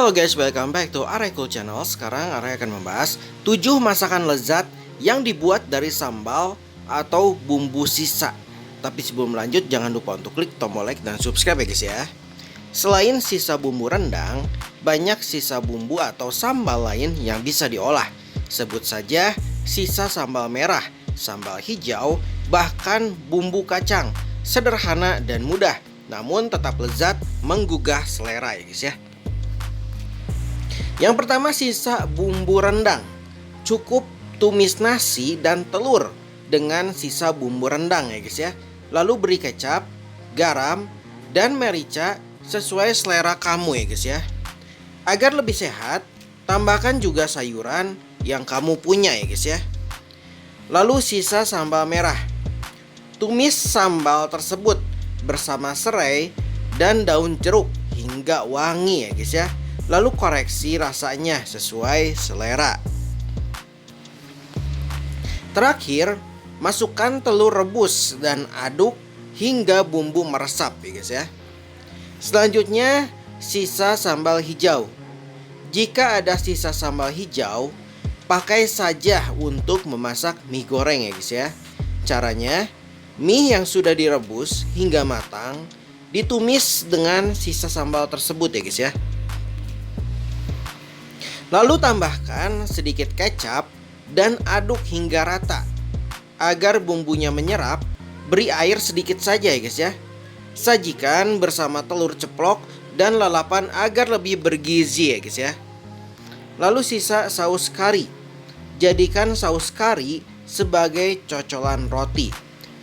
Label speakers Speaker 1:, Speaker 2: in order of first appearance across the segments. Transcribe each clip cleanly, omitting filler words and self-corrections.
Speaker 1: Halo guys, welcome back to Areko Channel. Sekarang Are akan membahas 7 masakan lezat yang dibuat dari sambal atau bumbu sisa. Tapi sebelum lanjut, jangan lupa untuk klik tombol like dan subscribe ya guys ya. Selain sisa bumbu rendang, banyak sisa bumbu atau sambal lain yang bisa diolah. Sebut saja sisa sambal merah, sambal hijau, bahkan bumbu kacang. Sederhana dan mudah, namun tetap lezat, menggugah selera ya guys ya. Yang pertama, sisa bumbu rendang. Cukup tumis nasi dan telur dengan sisa bumbu rendang ya guys ya. Lalu beri kecap, garam, dan merica sesuai selera kamu ya guys ya. Agar lebih sehat, tambahkan juga sayuran yang kamu punya ya guys ya. Lalu sisa sambal merah. Tumis sambal tersebut bersama serai dan daun jeruk hingga wangi ya guys ya. Lalu koreksi rasanya sesuai selera. Terakhir, masukkan telur rebus dan aduk hingga bumbu meresap ya guys ya. Selanjutnya, sisa sambal hijau. Jika ada sisa sambal hijau, pakai saja untuk memasak mie goreng ya guys ya. Caranya, mie yang sudah direbus hingga matang ditumis dengan sisa sambal tersebut ya guys ya. Lalu tambahkan sedikit kecap dan aduk hingga rata. Agar bumbunya menyerap, beri air sedikit saja ya guys ya. Sajikan bersama telur ceplok dan lalapan agar lebih bergizi ya guys ya. Lalu sisa saus kari. Jadikan saus kari sebagai cocolan roti.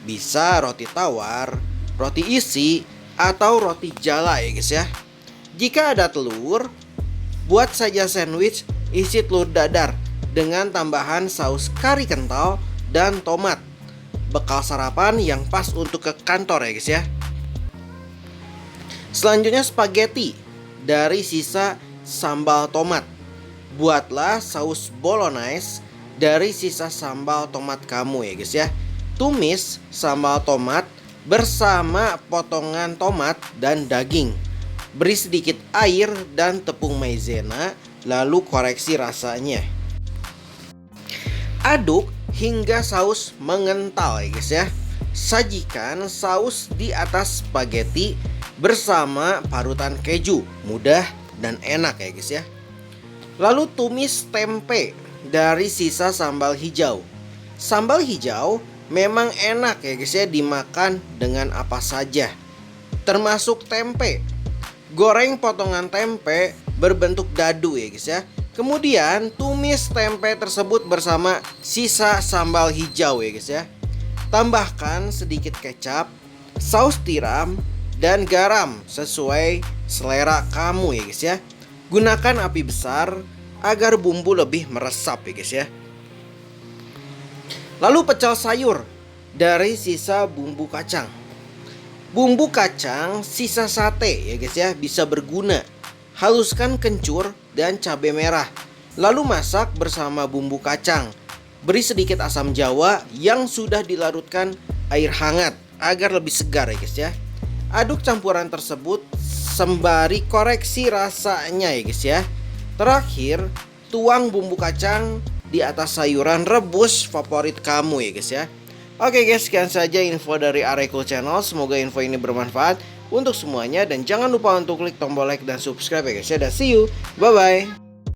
Speaker 1: Bisa roti tawar, roti isi, atau roti jala ya guys ya. Jika ada telur, buat saja sandwich isi telur dadar dengan tambahan saus kari kental dan tomat. Bekal sarapan yang pas untuk ke kantor ya guys ya. Selanjutnya spaghetti dari sisa sambal tomat. Buatlah saus bolognese dari sisa sambal tomat kamu ya guys ya. Tumis sambal tomat bersama potongan tomat dan daging. Beri sedikit air dan tepung maizena, lalu koreksi rasanya. Aduk hingga saus mengental ya guys ya. Sajikan saus di atas spaghetti bersama parutan keju. Mudah dan enak ya guys ya. Lalu tumis tempe dari sisa sambal hijau. Sambal hijau memang enak ya guys ya dimakan dengan apa saja, termasuk tempe. Goreng potongan tempe berbentuk dadu ya guys ya. Kemudian tumis tempe tersebut bersama sisa sambal hijau ya guys ya. Tambahkan sedikit kecap, saus tiram, dan garam sesuai selera kamu ya guys ya. Gunakan api besar agar bumbu lebih meresap ya guys ya. Lalu pecel sayur dari sisa bumbu kacang. Bumbu kacang sisa sate ya guys ya bisa berguna. Haluskan kencur dan cabai merah. Lalu masak bersama bumbu kacang. Beri sedikit asam jawa yang sudah dilarutkan air hangat agar lebih segar ya guys ya. Aduk campuran tersebut sembari koreksi rasanya ya guys ya. Terakhir, tuang bumbu kacang di atas sayuran rebus favorit kamu ya guys ya. Oke guys, sekian saja info dari Areko Channel. Semoga info ini bermanfaat untuk semuanya. Dan jangan lupa untuk klik tombol like dan subscribe ya guys ya. Dan see you, bye bye.